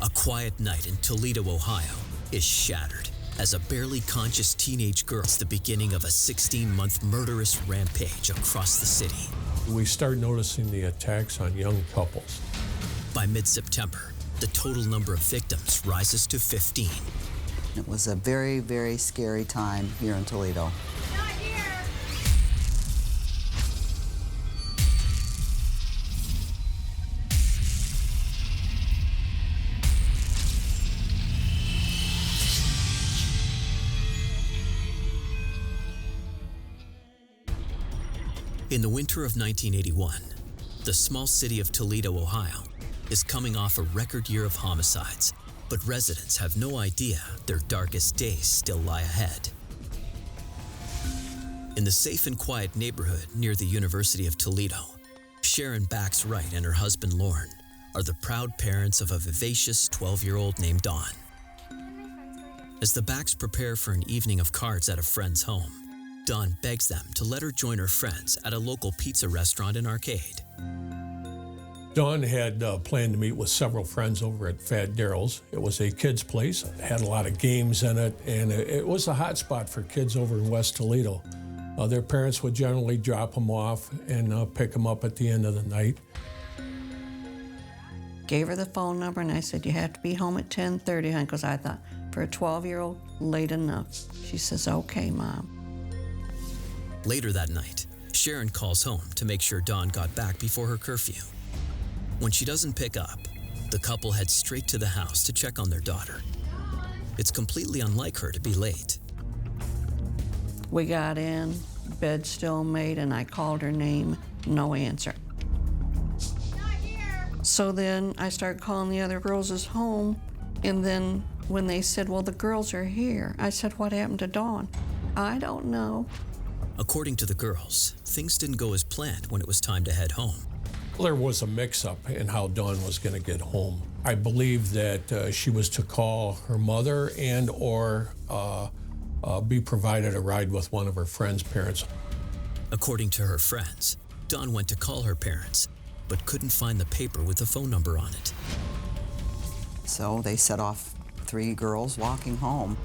A quiet night in Toledo, Ohio is shattered as a barely conscious teenage girl is the beginning of a 16-month murderous rampage across the city. We start noticing the attacks on young couples. By mid-September, the total number of victims rises to 15. It was a very, very scary time here in Toledo. Not here. In the winter of 1981, the small city of Toledo, Ohio, is coming off a record year of homicides, but residents have no idea their darkest days still lie ahead. In the safe and quiet neighborhood near the University of Toledo, Sharon Bax Wright and her husband Lauren are the proud parents of a vivacious 12-year-old named Dawn. As the Bax prepare for an evening of cards at a friend's home, Dawn begs them to let her join her friends at a local pizza restaurant and arcade. Dawn had planned to meet with several friends over at Fat Daryl's. It was a kids' place. It had a lot of games in it, and it was a hot spot for kids over in West Toledo. Their parents would generally drop them off and pick them up at the end of the night. Gave her the phone number, and I said, you have to be home at 10:30, honey, because I thought, for a 12-year-old, late enough. She says, okay, Mom. Later that night, Sharon calls home to make sure Dawn got back before her curfew. When she doesn't pick up, the couple heads straight to the house to check on their daughter. It's completely unlike her to be late. We got in, bed still made, and I called her name, no answer. Not here. So then I started calling the other girls' home, and then when they said, well, the girls are here, I said, what happened to Dawn? I don't know. According to the girls, things didn't go as planned when it was time to head home. There was a mix-up in how Dawn was going to get home. I believe that she was to call her mother and or be provided a ride with one of her friend's parents. According to her friends, Dawn went to call her parents, but couldn't find the paper with the phone number on it. So they set off 3 girls walking home.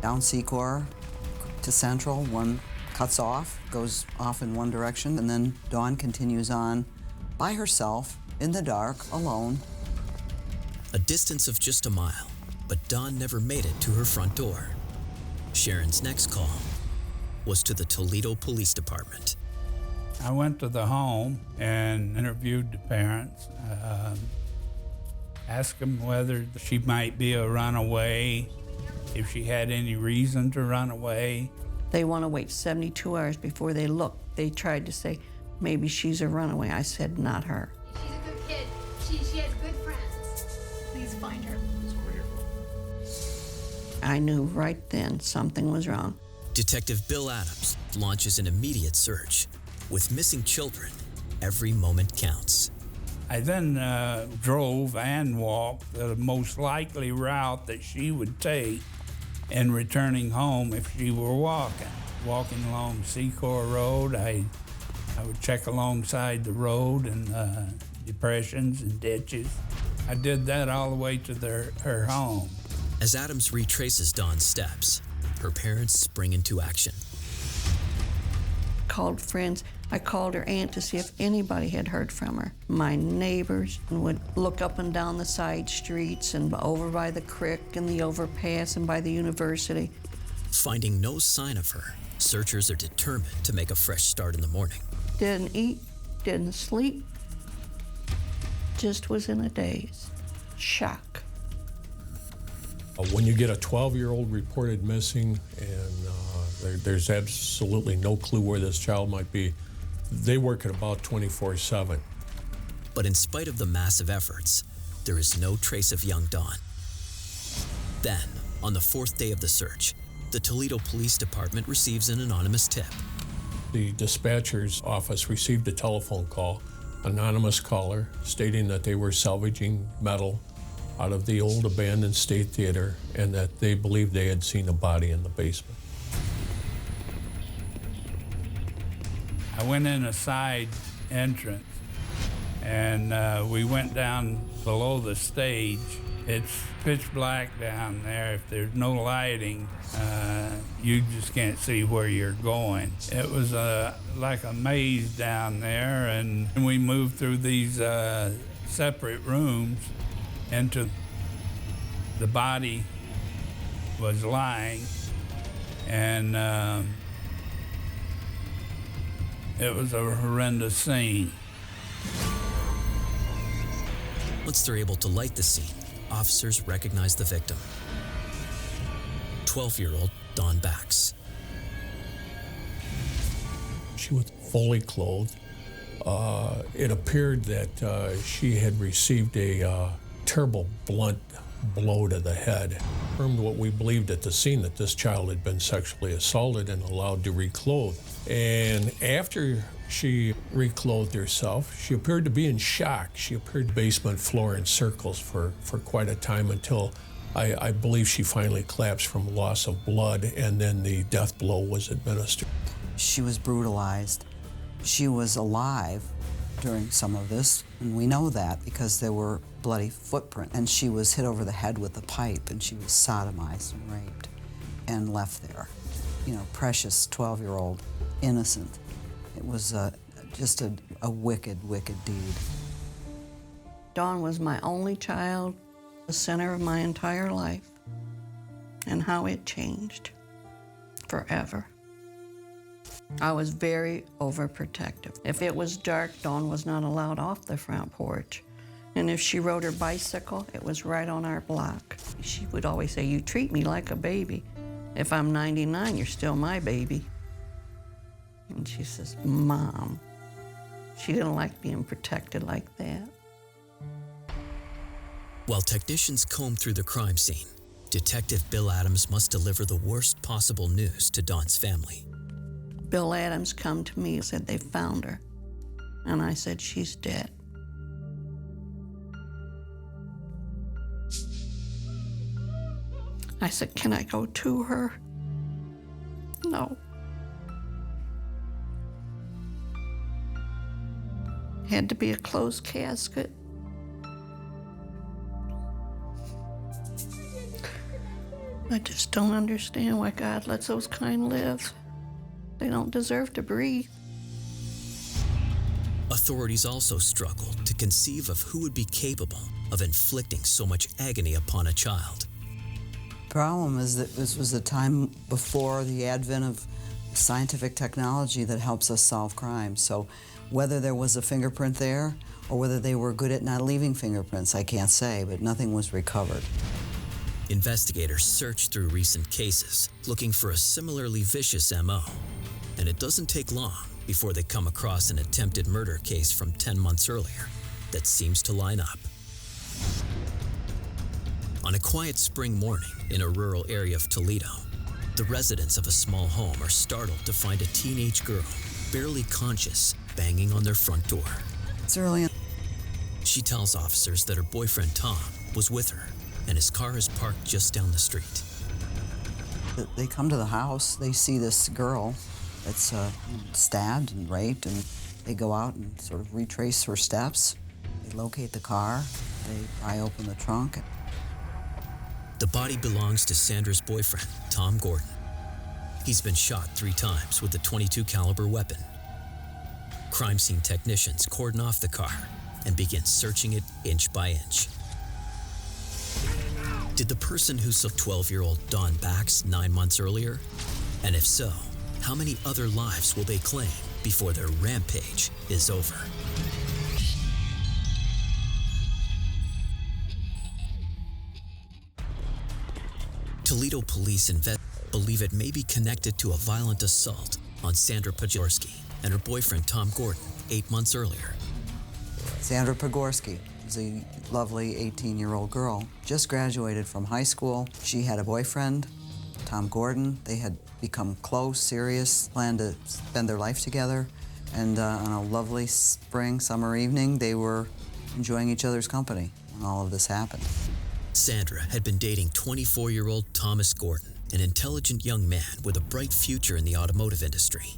Down Secor to Central, one cuts off, goes off in one direction, and then Dawn continues on by herself, in the dark, alone. A distance of just a mile, but Dawn never made it to her front door. Sharon's next call was to the Toledo Police Department. I went to the home and interviewed the parents, asked them whether she might be a runaway, if she had any reason to run away. They want to wait 72 hours before they look. They tried to say, maybe she's a runaway. I said, not her. She's a good kid. She has good friends. Please find her. I knew right then something was wrong. Detective Bill Adams launches an immediate search. With missing children, every moment counts. I then drove and walked the most likely route that she would take in returning home if she were walking. Walking along Secor Road, I would check alongside the road and depressions and ditches. I did that all the way to her home. As Adams retraces Dawn's steps, her parents spring into action. Called friends. I called her aunt to see if anybody had heard from her. My neighbors would look up and down the side streets and over by the creek and the overpass and by the university. Finding no sign of her, searchers are determined to make a fresh start in the morning. Didn't eat, didn't sleep, just was in a daze. Shock. When you get a 12-year-old reported missing and there's absolutely no clue where this child might be, they work at about 24/7. But in spite of the massive efforts, there is no trace of young Dawn. Then, on the 4th day of the search, the Toledo Police Department receives an anonymous tip. The dispatcher's office received a telephone call, anonymous caller, stating that they were salvaging metal out of the old abandoned State Theater and that they believed they had seen a body in the basement. I went in a side entrance and we went down below the stage. It's pitch black down there. If there's no lighting, you just can't see where you're going. It was like a maze down there, and we moved through these separate rooms into the body was lying, and it was a horrendous scene. Once they're able to light the scene, officers recognize the victim. 12-year-old Dawn Bax. She was fully clothed. It appeared that she had received a terrible blunt blow to the head. Confirmed what we believed at the scene, that this child had been sexually assaulted and allowed to reclothe. And after she reclothed herself, she appeared to be in shock. She appeared the basement floor in circles for quite a time until I believe she finally collapsed from loss of blood, and then the death blow was administered. She was brutalized. She was alive during some of this, and we know that because there were bloody footprints. And she was hit over the head with a pipe, and she was sodomized and raped and left there. You know, precious 12-year-old, innocent. It was just a wicked, wicked deed. Dawn was my only child, the center of my entire life, and how it changed forever. I was very overprotective. If it was dark, Dawn was not allowed off the front porch. And if she rode her bicycle, it was right on our block. She would always say, "You treat me like a baby. If I'm 99, you're still my baby." And she says, "Mom." She didn't like being protected like that. While technicians comb through the crime scene, Detective Bill Adams must deliver the worst possible news to Dawn's family. Bill Adams come to me and said they found her. And I said, "She's dead." I said, "Can I go to her?" No. Had to be a closed casket. I just don't understand why God lets those kind live. They don't deserve to breathe. Authorities also struggled to conceive of who would be capable of inflicting so much agony upon a child. The problem is that this was a time before the advent of scientific technology that helps us solve crimes. So whether there was a fingerprint there or whether they were good at not leaving fingerprints, I can't say, but nothing was recovered. Investigators search through recent cases, looking for a similarly vicious MO. And it doesn't take long before they come across an attempted murder case from 10 months earlier that seems to line up. On a quiet spring morning in a rural area of Toledo, the residents of a small home are startled to find a teenage girl, barely conscious, banging on their front door. It's early in. She tells officers that her boyfriend Tom was with her, and his car is parked just down the street. They come to the house, they see this girl that's stabbed and raped, and they go out and sort of retrace her steps. They locate the car, they pry open the trunk. The body belongs to Sandra's boyfriend, Tom Gordon. He's been shot 3 times with a .22 caliber weapon. Crime scene technicians cordon off the car and begin searching it inch by inch. Did the person who saw 12-year-old Dawn Bax 9 months earlier? And if so, how many other lives will they claim before their rampage is over? Toledo police believe it may be connected to a violent assault on Sandra Pogorski and her boyfriend Tom Gordon 8 months earlier. Sandra Pogorski is a lovely 18-year-old girl, just graduated from high school. She had a boyfriend, Tom Gordon. They had become close, serious, planned to spend their life together. And on a lovely summer evening, they were enjoying each other's company when all of this happened. Sandra had been dating 24-year-old Thomas Gordon, an intelligent young man with a bright future in the automotive industry.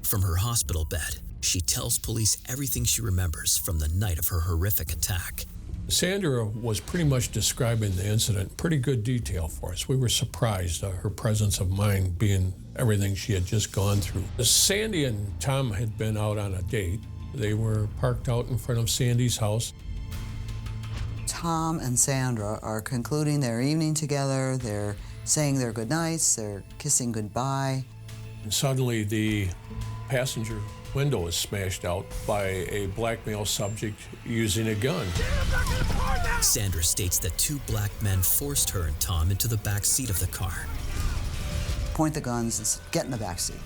From her hospital bed, she tells police everything she remembers from the night of her horrific attack. Sandra was pretty much describing the incident in pretty good detail for us. We were surprised, her presence of mind being everything she had just gone through. Sandy and Tom had been out on a date. They were parked out in front of Sandy's house. Tom and Sandra are concluding their evening together. They're saying their goodnights, they're kissing goodbye. And suddenly the passenger window is smashed out by a black male subject using a gun. Sandra states that two black men forced her and Tom into the back seat of the car. Point the guns and say, get in the back seat.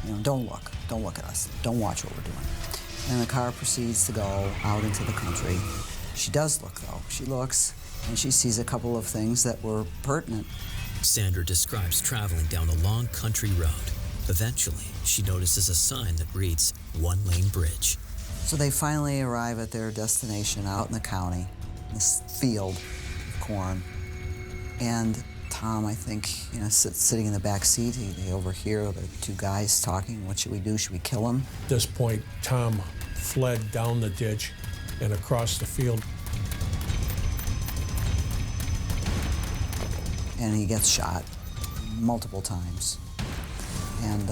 You know, don't look at us, don't watch what we're doing. And the car proceeds to go out into the country. She does look, though. She looks, and she sees a couple of things that were pertinent. Sandra describes traveling down a long country road. Eventually, she notices a sign that reads, "One-lane bridge." So they finally arrive at their destination out in the county, in this field of corn. And Tom, I think, sitting in the back seat, they overhear the two guys talking. What should we do? Should we kill him? At this point, Tom fled down the ditch and across the field. And he gets shot multiple times. And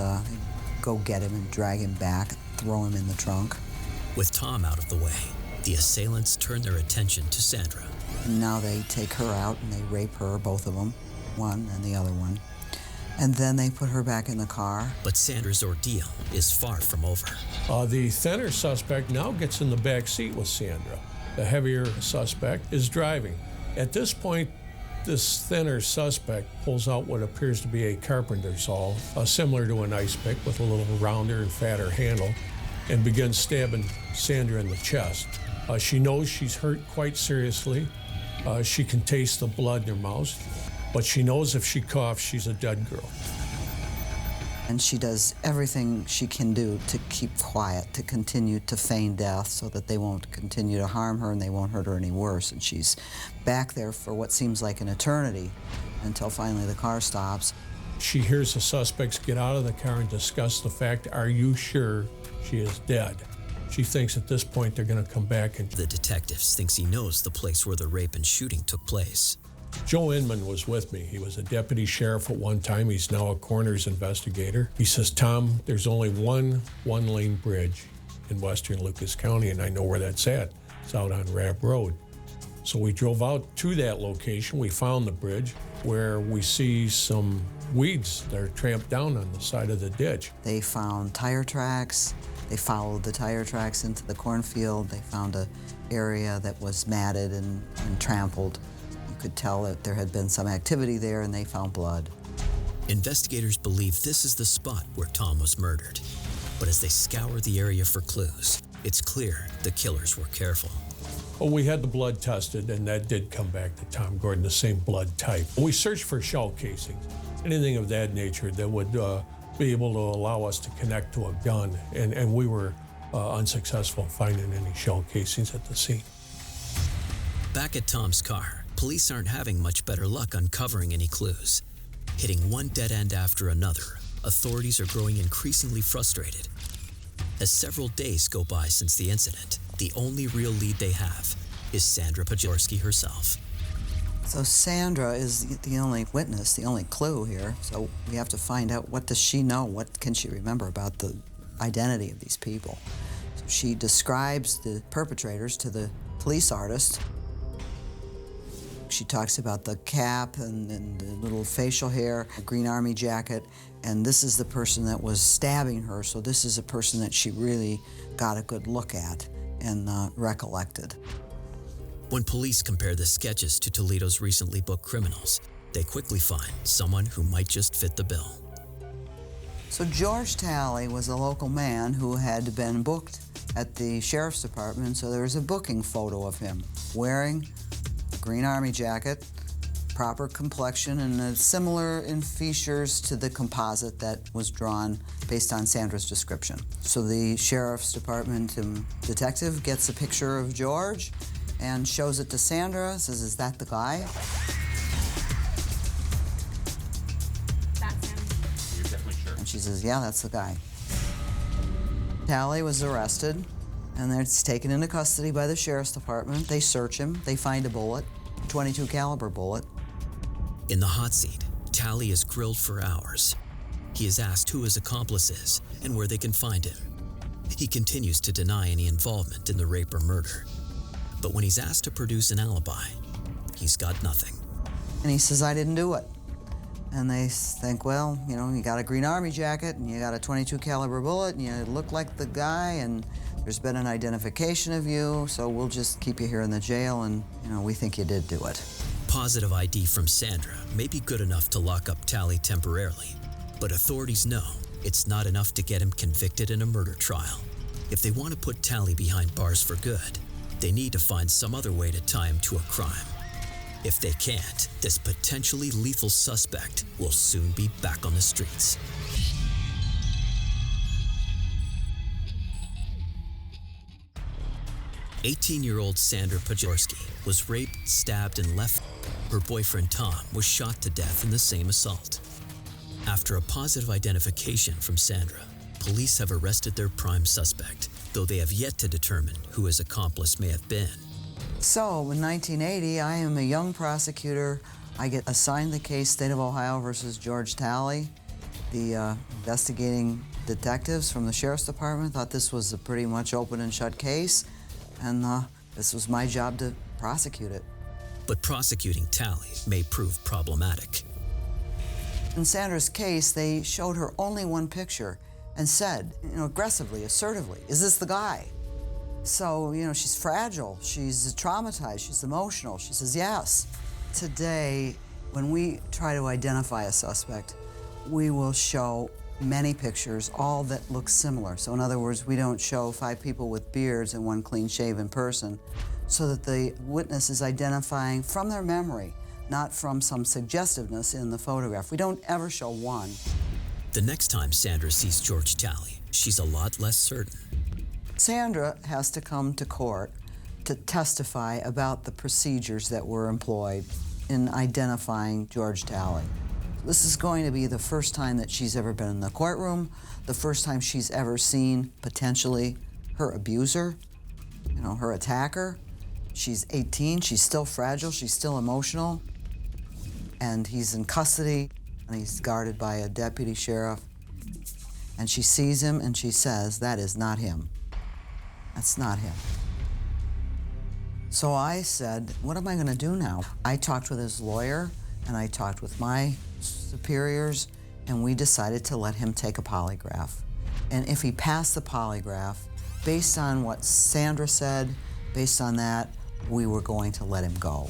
go get him and drag him back, throw him in the trunk. With Tom out of the way, the assailants turn their attention to Sandra. And now they take her out and they rape her, both of them, one and the other one. And then they put her back in the car. But Sandra's ordeal is far from over. The thinner suspect now gets in the back seat with Sandra. The heavier suspect is driving. At this point, this thinner suspect pulls out what appears to be a carpenter's saw, similar to an ice pick with a little rounder and fatter handle, and begins stabbing Sandra in the chest. She knows she's hurt quite seriously. She can taste the blood in her mouth, but she knows if she coughs, she's a dead girl. And she does everything she can do to keep quiet, to continue to feign death so that they won't continue to harm her and they won't hurt her any worse. And she's back there for what seems like an eternity until finally the car stops. She hears the suspects get out of the car and discuss the fact, are you sure she is dead? She thinks at this point they're going to come back and... The detective thinks he knows the place where the rape and shooting took place. 𝐂𝐿 was with me. He was a deputy sheriff at one time. He's now a coroner's investigator. He says, Tom, there's only one-lane bridge in western Lucas County, and I know where that's at. It's out on Rapp Road. So we drove out to that location. We found the bridge where we see some weeds that are tramped down on the side of the ditch. They found tire tracks. They followed the tire tracks into the cornfield. They found an area that was matted and trampled. Could tell that there had been some activity there, and they found blood. Investigators believe this is the spot where Tom was murdered. But as they scour the area for clues, it's clear the killers were careful. Well, we had the blood tested, and that did come back to Tom Gordon, the same blood type. We searched for shell casings, anything of that nature that would be able to allow us to connect to a gun, and we were unsuccessful in finding any shell casings at the scene. Back at Tom's car, police aren't having much better luck uncovering any clues. Hitting one dead end after another, authorities are growing increasingly frustrated. As several days go by since the incident, the only real lead they have is Sandra 𝐂𝐿𝐴 herself. So Sandra is the only witness, the only clue here. So we have to find out, what does she know? What can she remember about the identity of these people? So she describes the perpetrators to the police artist. She talks about the cap and the little facial hair, a Green Army jacket, and this is the person that was stabbing her, so this is a person that she really got a good look at and recollected. When police compare the sketches to Toledo's recently booked criminals, they quickly find someone who might just fit the bill. So George Talley was a local man who had been booked at the sheriff's department, so there was a booking photo of him wearing Green Army jacket, proper complexion, and similar in features to the composite that was drawn based on Sandra's description. So the sheriff's department detective gets a picture of George and shows it to Sandra, says, is that the guy? That's him. You're definitely sure. And she says, yeah, that's the guy. Talley was arrested And they're taken into custody by the sheriff's department. They search him. They find a bullet, .22 caliber bullet. In the hot seat, Tally is grilled for hours. He is asked who his accomplice is and where they can find him. He continues to deny any involvement in the rape or murder. But when he's asked to produce an alibi, he's got nothing. And he says, I didn't do it. And they think, well, you know, you got a Green Army jacket and you got a .22 caliber bullet and you look like the guy and there's been an identification of you, so we'll just keep you here in the jail and, you know, we think you did do it. Positive ID from Sandra may be good enough to lock up Tally temporarily, but authorities know it's not enough to get him convicted in a murder trial. If they want to put Tally behind bars for good, they need to find some other way to tie him to a crime. If they can't, this potentially lethal suspect will soon be back on the streets. '18-year-old Sandra Pajorski was raped, stabbed, and left. Her boyfriend Tom was shot to death in the same assault. After a positive identification from Sandra, police have arrested their prime suspect, though they have yet to determine who his accomplice may have been. So in 1980, I am a young prosecutor. I get assigned the case State of Ohio versus George Talley. The investigating detectives from the Sheriff's Department thought this was a pretty much open and shut case, and this was my job to prosecute it. But prosecuting Tally may prove problematic. In Sandra's case, they showed her only one picture and said, you know, aggressively, assertively, is this the guy? So, you know, she's fragile, she's traumatized, she's emotional. She says, yes. Today, when we try to identify a suspect, we will show many pictures, all that look similar. So in other words, we don't show 5 people with beards and 1 clean-shaven person, so that the witness is identifying from their memory, not from some suggestiveness in the photograph. We don't ever show one. The next time Sandra sees George Talley, she's a lot less certain. Sandra has to come to court to testify about the procedures that were employed in identifying George Talley. This is going to be the first time that she's ever been in the courtroom, the first time she's ever seen, potentially, her abuser, you know, her attacker. She's 18, she's still fragile, she's still emotional, and he's in custody, and he's guarded by a deputy sheriff. And she sees him and she says, that is not him. That's not him. So I said, what am I gonna do now? I talked with his lawyer and I talked with my superiors, and we decided to let him take a polygraph. And if he passed the polygraph, based on what Sandra said, based on that, we were going to let him go.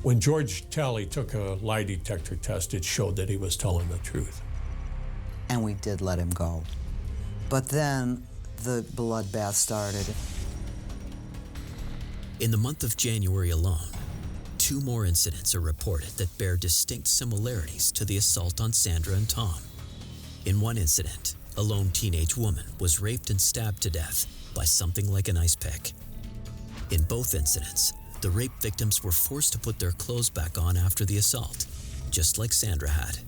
When George Talley took a lie detector test, it showed that he was telling the truth. And we did let him go. But then the bloodbath started. In the month of January alone, 2 more incidents are reported that bear distinct similarities to the assault on Sandra and Tom. In one incident, a lone teenage woman was raped and stabbed to death by something like an ice pick. In both incidents, the rape victims were forced to put their clothes back on after the assault, just like Sandra had.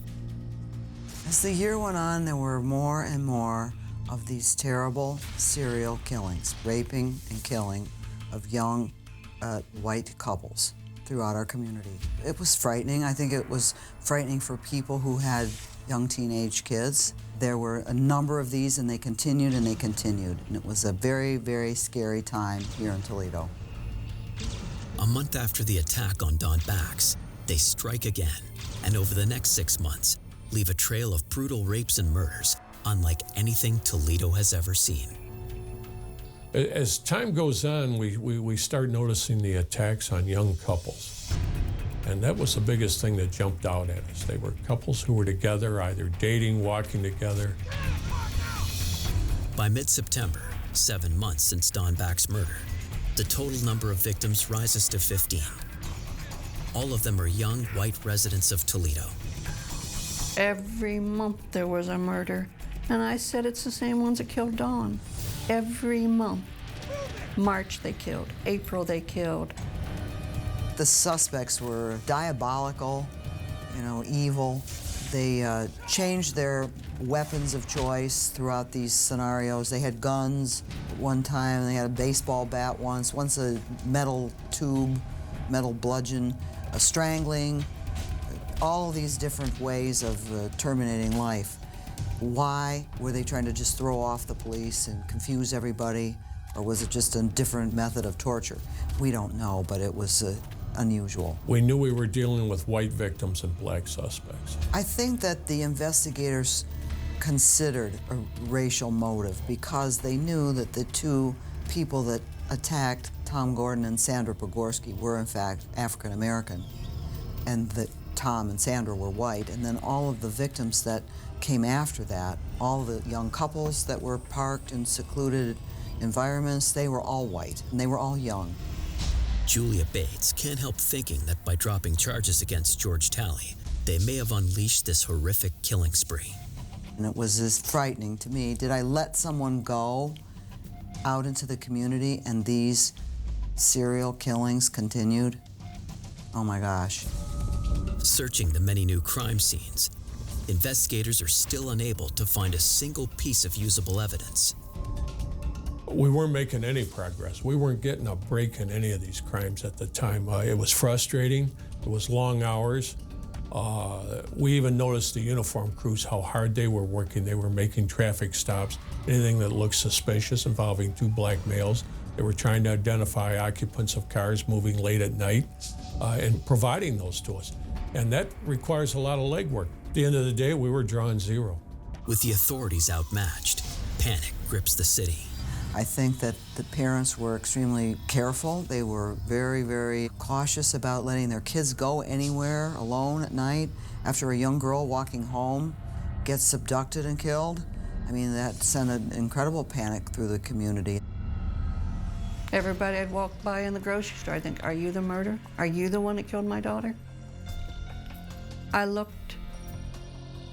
As the year went on, there were more and more of these terrible serial killings, raping and killing of young white couples throughout our community. It was frightening. I think it was frightening for people who had young teenage kids. There were a number of these, and they continued and they continued. And it was a very, very scary time here in Toledo. A month after the attack on Don Bax, they strike again, and over the next 6 months, leave a trail of brutal rapes and murders unlike anything Toledo has ever seen. As time goes on, we start noticing the attacks on young couples. And that was the biggest thing that jumped out at us. They were couples who were together, either dating, walking together. By mid-September, 7 months since Don Bax's murder, the total number of victims rises to 15. All of them are young white residents of Toledo. Every month there was a murder, and I said it's the same ones that killed Dawn. Every month. March they killed, April they killed. The suspects were diabolical, you know, evil. They changed their weapons of choice throughout these scenarios. They had guns at one time, they had a baseball bat once a metal tube, metal bludgeon, a strangling, all these different ways of terminating life. Why were they trying to just throw off the police and confuse everybody, or was it just a different method of torture? We don't know, but it was unusual. We knew we were dealing with white victims and black suspects. I think that the investigators considered a racial motive because they knew that the two people that attacked Tom Gordon and Sandra Pogorski were in fact African American, and that Tom and Sandra were white, and then all of the victims that came after that, all the young couples that were parked in secluded environments, they were all white, and they were all young. Julia Bates can't help thinking that by dropping charges against George Talley, they may have unleashed this horrific killing spree. And it was just frightening to me. Did I let someone go out into the community and these serial killings continued? Oh my gosh. Searching the many new crime scenes, investigators are still unable to find a single piece of usable evidence. We weren't making any progress. We weren't getting a break in any of these crimes at the time. It was frustrating. It was long hours. We even noticed the uniform crews, how hard they were working. They were making traffic stops, anything that looked suspicious involving two black males. They were trying to identify occupants of cars moving late at night and providing those to us. And that requires a lot of legwork. At the end of the day, we were drawing zero. With the authorities outmatched, panic grips the city. I think that the parents were extremely careful. They were very, very cautious about letting their kids go anywhere alone at night. After a young girl walking home gets abducted and killed, I mean, that sent an incredible panic through the community. Everybody I'd walk by in the grocery store, I'd think, are you the murderer? Are you the one that killed my daughter? I looked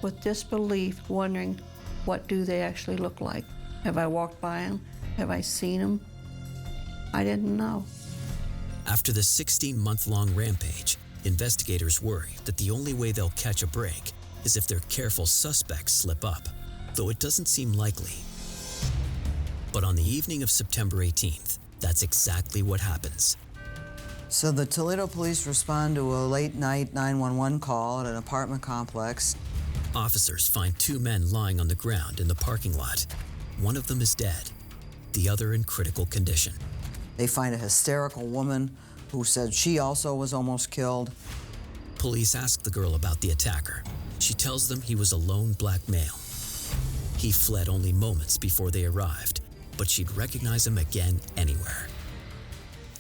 with disbelief, wondering, what do they actually look like? Have I walked by them? Have I seen them? I didn't know. After the 16-month-long rampage, investigators worry that the only way they'll catch a break is if their careful suspects slip up, though it doesn't seem likely. But on the evening of September 18th, that's exactly what happens. So the Toledo police respond to a late-night 911 call at an apartment complex. Officers find two men lying on the ground in the parking lot. One of them is dead, the other in critical condition. They find a hysterical woman who said she also was almost killed. Police ask the girl about the attacker. She tells them he was a lone black male. He fled only moments before they arrived, but she'd recognize him again anywhere.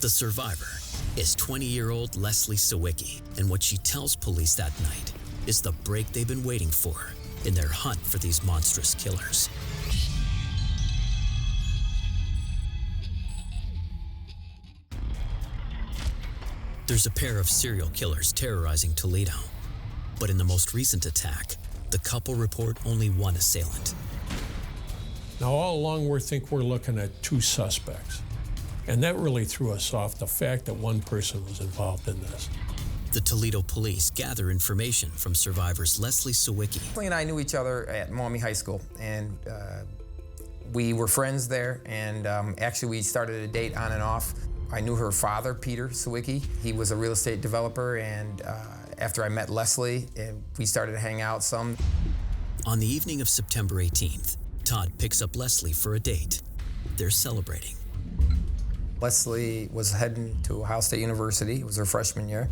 The survivor is 20-year-old Leslie Sawicki, and what she tells police that night is the break they've been waiting for in their hunt for these monstrous killers. There's a pair of serial killers terrorizing Toledo, but in the most recent attack, the couple report only one assailant. Now, all along, we're looking at two suspects, and that really threw us off, the fact that one person was involved in this. The Toledo police gather information from survivors Leslie Sawicki. Leslie and I knew each other at Maumee High School, and we were friends there, and actually we started a date on and off. I knew her father, Peter Sawicki. He was a real estate developer, and after I met Leslie, we started to hang out some. On the evening of September 18th, Todd picks up Leslie for a date. They're celebrating. Leslie was heading to Ohio State University. It was her freshman year,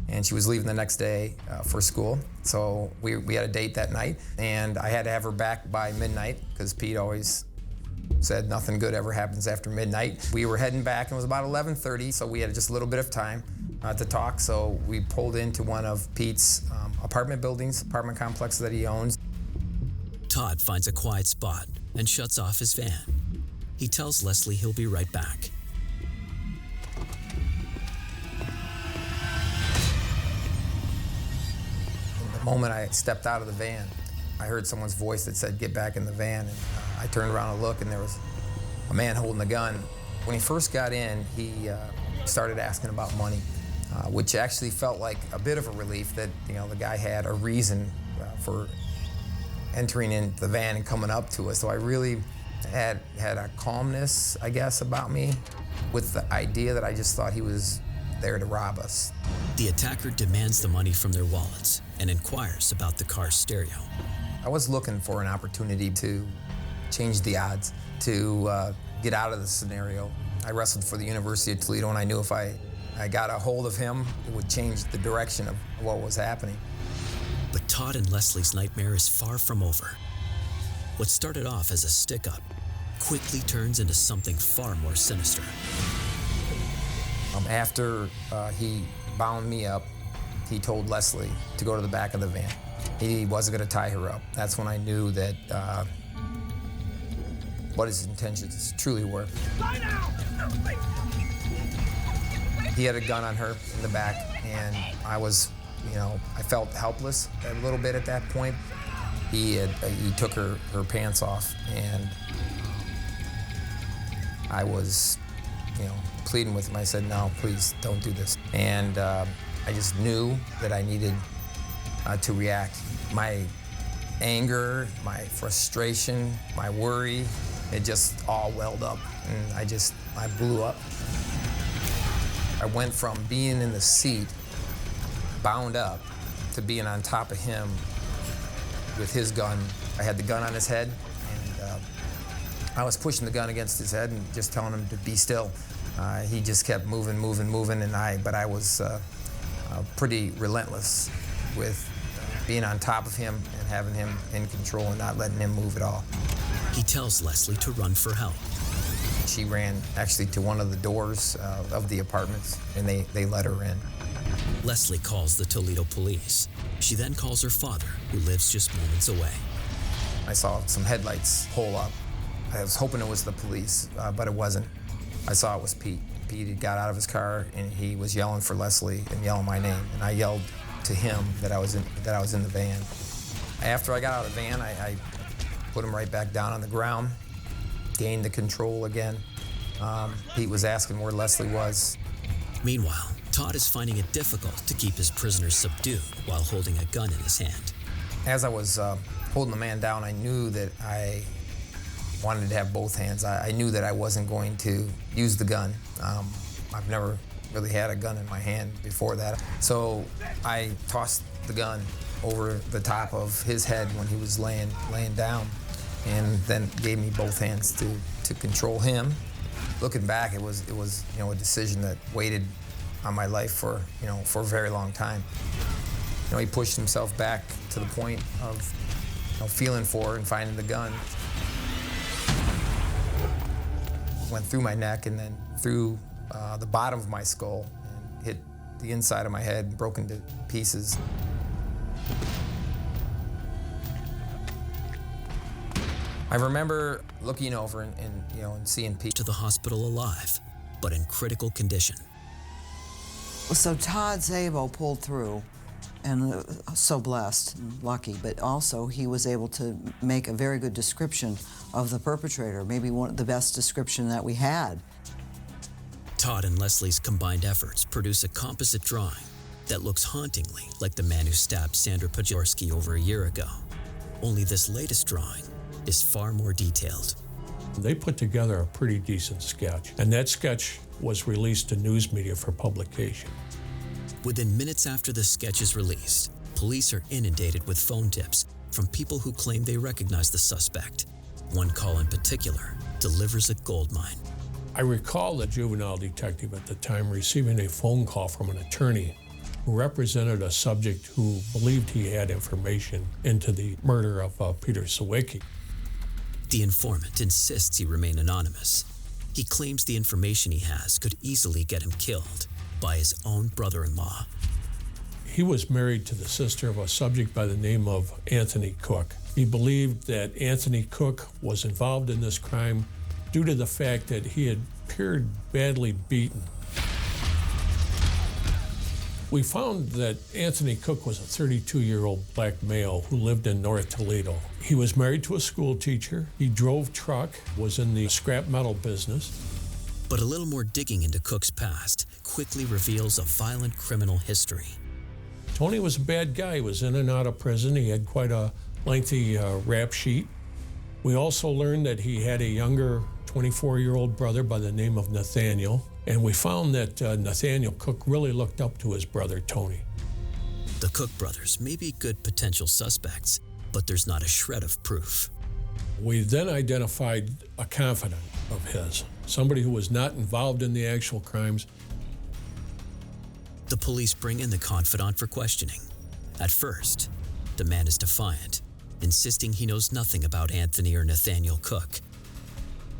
and she was leaving the next day for school. So we had a date that night, and I had to have her back by midnight because Pete always said nothing good ever happens after midnight. We were heading back, and it was about 11:30, so we had just a little bit of time to talk. So we pulled into one of Pete's apartment complexes that he owns. Todd finds a quiet spot and shuts off his van. He tells Leslie he'll be right back. The moment I stepped out of the van, I heard someone's voice that said, "Get back in the van." And I turned around to look, and there was a man holding a gun. When he first got in, he started asking about money, which actually felt like a bit of a relief that the guy had a reason for entering in the van and coming up to us. So I really had a calmness, I guess, about me, with the idea that I just thought he was there to rob us. The attacker demands the money from their wallets and inquires about the car's stereo. I was looking for an opportunity to change the odds, to get out of the scenario. I wrestled for the University of Toledo, and I knew if I got a hold of him, it would change the direction of what was happening. But Todd and Leslie's nightmare is far from over. What started off as a stick-up quickly turns into something far more sinister. After he bound me up, he told Leslie to go to the back of the van. He wasn't going to tie her up. That's when I knew that what his intentions truly were. He had a gun on her in the back, and I was, I felt helpless a little bit at that point. He took her pants off, and I was, pleading with him. I said, no, please don't do this. And I just knew that I needed to react. My anger, my frustration, my worry, it just all welled up, and I blew up. I went from being in the seat, bound up, to being on top of him with his gun. I had the gun on his head, and I was pushing the gun against his head and just telling him to be still. He just kept moving, but I was pretty relentless with being on top of him and having him in control and not letting him move at all. He tells Leslie to run for help. She ran actually to one of the doors of the apartments, and they let her in. Leslie calls the Toledo police. She then calls her father, who lives just moments away. I saw some headlights pull up. I was hoping it was the police, but it wasn't. I saw it was Pete. Pete had got out of his car, and he was yelling for Leslie and yelling my name, and I yelled to him that I was in the van. After I got out of the van, I put him right back down on the ground, gained the control again. Pete was asking where Leslie was. Meanwhile, Todd is finding it difficult to keep his prisoners subdued while holding a gun in his hand. As I was holding the man down, I knew that I wanted to have both hands. I knew that I wasn't going to use the gun. I've never really had a gun in my hand before that. So I tossed the gun over the top of his head when he was laying down, and then gave me both hands to control him. Looking back, it was a decision that waited on my life for a very long time. He pushed himself back to the point of feeling for and finding the gun. Went through my neck and then through the bottom of my skull and hit the inside of my head, broke into pieces. I remember looking over and seeing Pete to the hospital alive, but in critical condition. So Todd 𝐀𝐥𝐸 pulled through, and so blessed and lucky, but also he was able to make a very good description of the perpetrator, maybe the best description that we had. Todd and Leslie's combined efforts produce a composite drawing that looks hauntingly like the man who stabbed Sandra 𝐂𝐥𝐸𝐸 over a year ago. Only this latest drawing is far more detailed. They put together a pretty decent sketch, and that sketch was released to news media for publication. Within minutes after the sketch is released, police are inundated with phone tips from people who claim they recognize the suspect. One call in particular delivers a gold mine. I recall the juvenile detective at the time receiving a phone call from an attorney who represented a subject who believed he had information into the murder of Peter 𝐁𝐥𝐸𝐸. The informant insists he remain anonymous. He claims the information he has could easily get him killed by his own brother-in-law. He was married to the sister of a subject by the name of Anthony Cook. He believed that Anthony Cook was involved in this crime due to the fact that he had appeared badly beaten. We found that Anthony Cook was a 32-year-old black male who lived in North Toledo. He was married to a school teacher. He drove truck, was in the scrap metal business. But a little more digging into Cook's past quickly reveals a violent criminal history. Tony was a bad guy. He was in and out of prison. He had quite a lengthy rap sheet. We also learned that he had a younger 24-year-old brother by the name of Nathaniel, and we found that Nathaniel Cook really looked up to his brother, Tony. The Cook brothers may be good potential suspects, but there's not a shred of proof. We then identified a confidant of his, somebody who was not involved in the actual crimes. The police bring in the confidant for questioning. At first, the man is defiant, insisting he knows nothing about Anthony or Nathaniel Cook.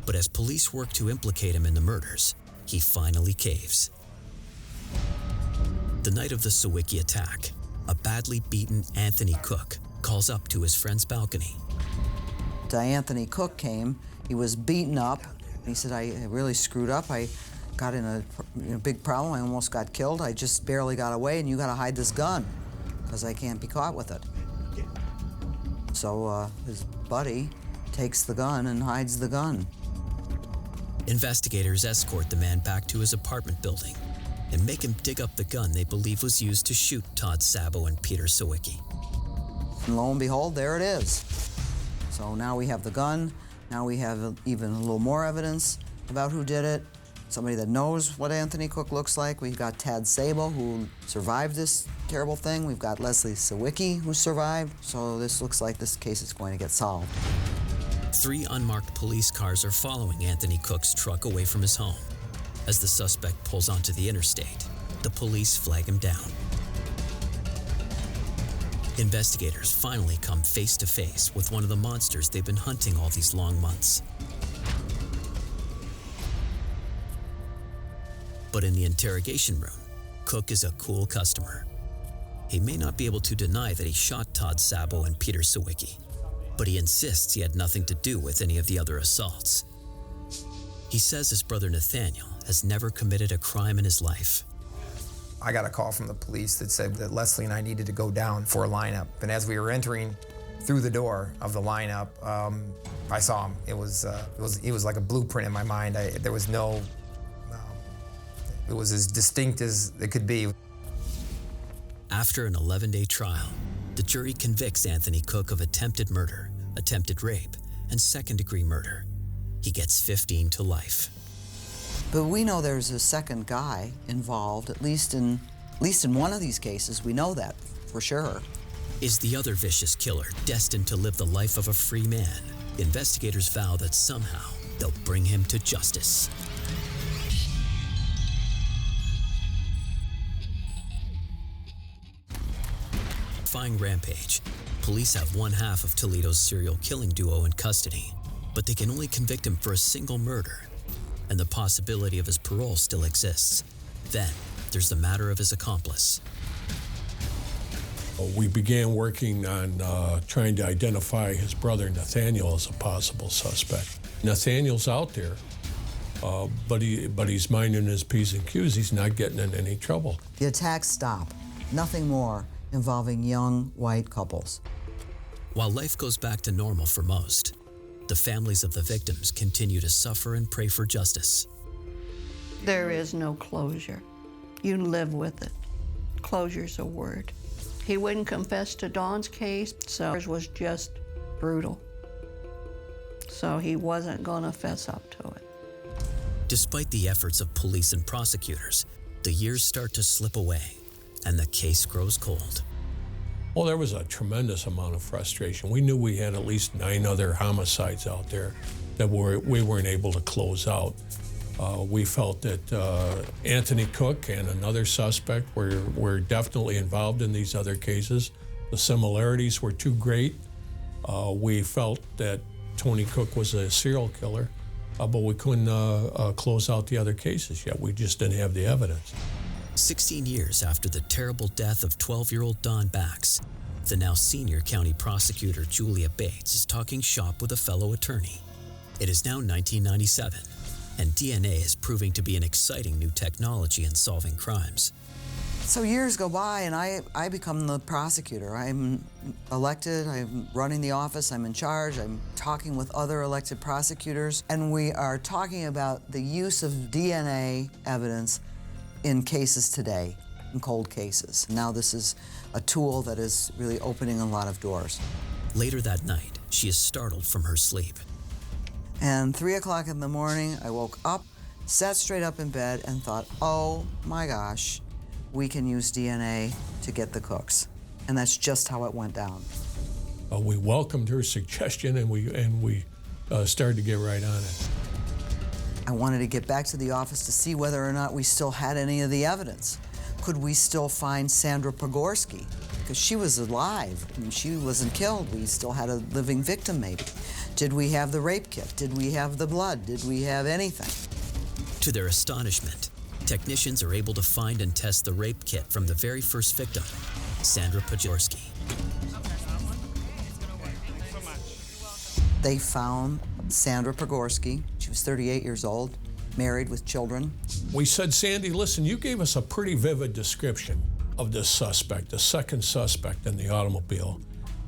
But as police work to implicate him in the murders, he finally caves. The night of the 𝐀𝐥𝐸 attack, a badly beaten Anthony Cook calls up to his friend's balcony. Anthony Cook came. He was beaten up. He said, I really screwed up. I got in a big problem. I almost got killed. I just barely got away, and you got to hide this gun because I can't be caught with it. So his buddy takes the gun and hides the gun. Investigators escort the man back to his apartment building and make him dig up the gun they believe was used to shoot 𝐁𝐥𝐸𝐸 and Peter 𝐀𝐥𝐸𝐸. And lo and behold, there it is. So now we have the gun. Now we have even a little more evidence about who did it. Somebody that knows what Anthony Cook looks like. We've got �10𝐷𝐸𝐸, who survived this terrible thing. We've got Leslie 𝐀𝐸𝐸, who survived. So this looks like this case is going to get solved. 3 unmarked police cars are following Anthony Cook's truck away from his home. As the suspect pulls onto the interstate, the police flag him down. Investigators finally come face to face with one of the monsters they've been hunting all these long months. But in the interrogation room, Cook is a cool customer. He may not be able to deny that he shot 𝐁𝐷𝐸𝐸 and Peter 𝐀𝐥𝐸𝐸, but he insists he had nothing to do with any of the other assaults. He says his brother Nathaniel has never committed a crime in his life. I got a call from the police that said that Leslie and I needed to go down for a lineup. And as we were entering through the door of the lineup, I saw him. It was like a blueprint in my mind. There was no, it was as distinct as it could be. After an 11-day trial, the jury convicts Anthony Cook of attempted murder, attempted rape, and second-degree murder. He gets 15 to life. But we know there's a second guy involved, at least in one of these cases. We know that for sure. Is the other vicious killer destined to live the life of a free man? Investigators vow that somehow they'll bring him to justice. Defying rampage, police have one half of Toledo's serial killing duo in custody, but they can only convict him for a single murder, and the possibility of his parole still exists. Then there's the matter of his accomplice. We began working on trying to identify his brother Nathaniel as a possible suspect. Nathaniel's out there, but he's minding his P's and Q's. He's not getting in any trouble. The attacks stop. Nothing more involving young white couples. While life goes back to normal for most, the families of the victims continue to suffer and pray for justice. There is no closure. You live with it. Closure's a word. He wouldn't confess to Dawn's case, so ours was just brutal. So he wasn't going to fess up to it. Despite the efforts of police and prosecutors, the years start to slip away, and the case grows cold. Well, there was a tremendous amount of frustration. We knew we had at least 9 other homicides out there that we weren't able to close out. We felt that Anthony Cook and another suspect were definitely involved in these other cases. The similarities were too great. We felt that Tony Cook was a serial killer, but we couldn't close out the other cases yet. We just didn't have the evidence. 16 years after the terrible death of 12-year-old Dawn Bax, the now senior county prosecutor Julia Bates is talking shop with a fellow attorney. It is now 1997, and DNA is proving to be an exciting new technology in solving crimes. So years go by, and I become the prosecutor. I'm elected, I'm running the office, I'm in charge, I'm talking with other elected prosecutors, and we are talking about the use of DNA evidence in cases today. in cold cases. Now this is a tool that is really opening a lot of doors. Later that night, she is startled from her sleep. And 3 o'clock in the morning, I woke up, sat straight up in bed, and thought, oh my gosh, we can use DNA to get the Cooks. And that's just how it went down. We welcomed her suggestion, and we started to get right on it. I wanted to get back to the office to see whether or not we still had any of the evidence. Could we still find Sandra 𝐂𝐿𝐴𝐺𝐸? Because she was alive and she wasn't killed. We still had a living victim, maybe. Did we have the rape kit? Did we have the blood? Did we have anything? To their astonishment, technicians are able to find and test the rape kit from the very first victim, Sandra 𝐂𝐿𝐴𝐺𝐸. They found Sandra 𝐂𝐿𝐴𝐺𝐸. She was 38 years old, married with children. We said, Sandy, listen, you gave us a pretty vivid description of this suspect, the second suspect in the automobile.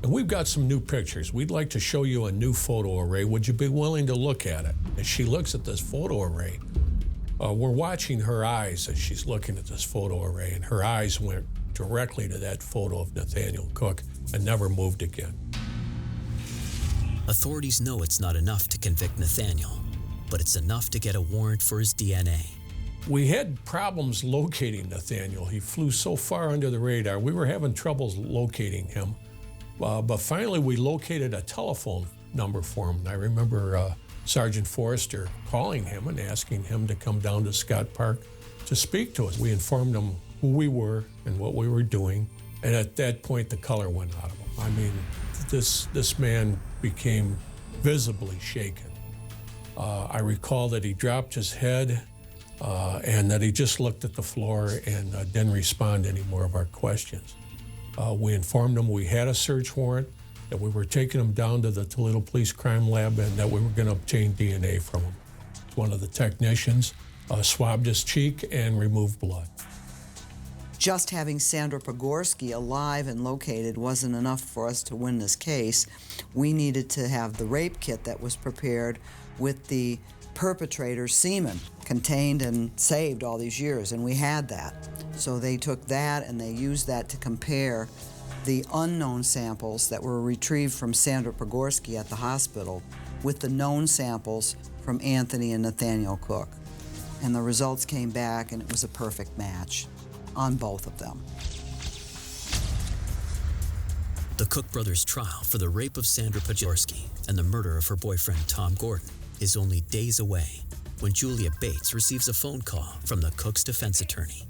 And we've got some new pictures. We'd like to show you a new photo array. Would you be willing to look at it? As she looks at this photo array, we're watching her eyes as she's looking at this photo array, and her eyes went directly to that photo of Nathaniel Cook and never moved again. Authorities know it's not enough to convict Nathaniel, but it's enough to get a warrant for his DNA. We had problems locating Nathaniel. He flew so far under the radar. We were having troubles locating him. But finally, we located a telephone number for him. I remember Sergeant Forrester calling him and asking him to come down to Scott Park to speak to us. We informed him who we were and what we were doing. And at that point, the color went out of him. I mean, this man became visibly shaken. I recall that he dropped his head and that he just looked at the floor and didn't respond to any more of our questions. We informed him we had a search warrant, that we were taking him down to the Toledo Police Crime Lab, and that we were going to obtain DNA from him. One of the technicians swabbed his cheek and removed blood. Just having Sandra 𝐂𝐿𝐴𝐺𝐸 alive and located wasn't enough for us to win this case. We needed to have the rape kit that was prepared with the perpetrator's semen contained and saved all these years, and we had that. So they took that and they used that to compare the unknown samples that were retrieved from Sandra 𝐂𝐿𝐴𝐺𝐸 at the hospital with the known samples from Anthony and Nathaniel Cook. And the results came back, and it was a perfect match on both of them. The Cook brothers' trial for the rape of Sandra 𝐂𝐿𝐴𝐺𝐸 and the murder of her boyfriend Tom Gordon is only days away when Julia Bates receives a phone call from the Cook's defense attorney.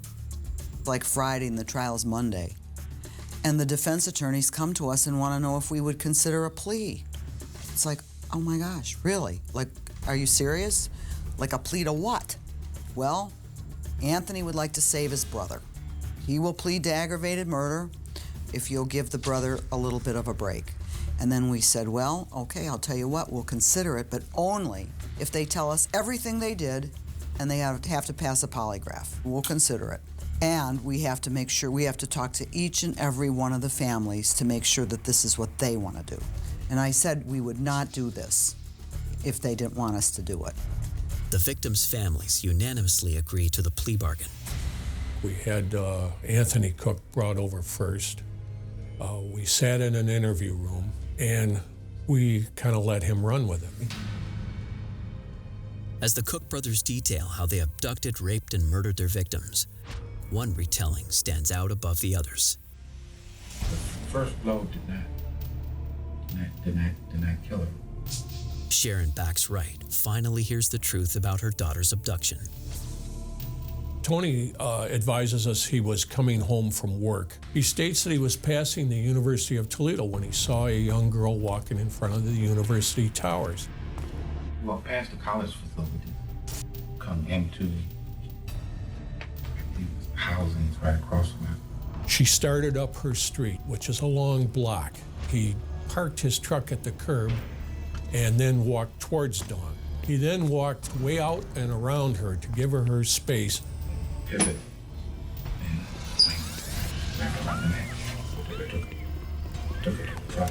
Like Friday and the trial's Monday. And the defense attorneys come to us and want to know if we would consider a plea. It's like, oh my gosh, really? Like, are you serious? Like a plea to what? Well, Anthony would like to save his brother. He will plead to aggravated murder if you'll give the brother a little bit of a break. And then we said, well, okay, I'll tell you what, we'll consider it, but only if they tell us everything they did and they have to pass a polygraph. We'll consider it. And we have to make sure, we have to talk to each and every one of the families to make sure that this is what they want to do. And I said we would not do this if they didn't want us to do it. The victims' families unanimously agree to the plea bargain. We had Anthony Cook brought over first. We sat in an interview room, and we kind of let him run with it. As the Cook brothers detail how they abducted, raped, and murdered their victims, one retelling stands out above the others. The first blow did not kill her. Sharon Bax-Wright finally hears the truth about her daughter's abduction. Tony advises us he was coming home from work. He states that he was passing the University of Toledo when he saw a young girl walking in front of the university towers. Well, past the college facility, come into the housings right across from her. She started up her street, which is a long block. He parked his truck at the curb and then walked towards Dawn. He then walked way out and around her to give her space. Pivot and swing back around the neck. Took her to the truck.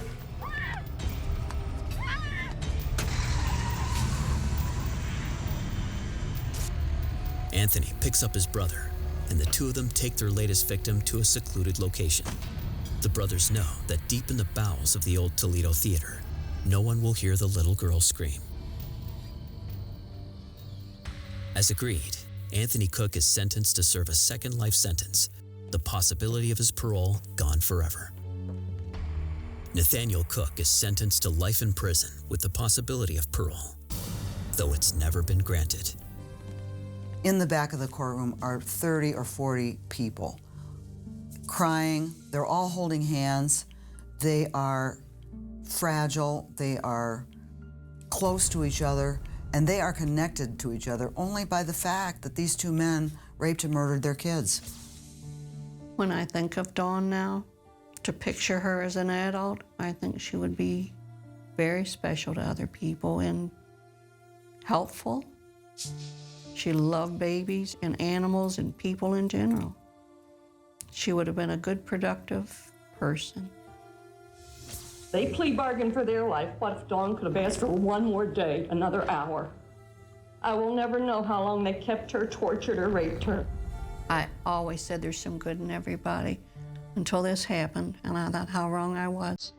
Anthony picks up his brother, and the two of them take their latest victim to a secluded location. The brothers know that deep in the bowels of the old Toledo theater, no one will hear the little girl scream. As agreed, Anthony Cook is sentenced to serve a second life sentence, the possibility of his parole gone forever. Nathaniel Cook is sentenced to life in prison with the possibility of parole, though it's never been granted. In the back of the courtroom are 30 or 40 people crying. They're all holding hands. They are fragile. They are close to each other, and they are connected to each other only by the fact that these two men raped and murdered their kids. When I think of Dawn now, to picture her as an adult, I think she would be very special to other people and helpful. She loved babies and animals and people in general. She would have been a good, productive person. They plea bargained for their life. What if Dawn could have asked for one more day, another hour? I will never know how long they kept her, tortured her, raped her. I always said there's some good in everybody until this happened, and I thought how wrong I was.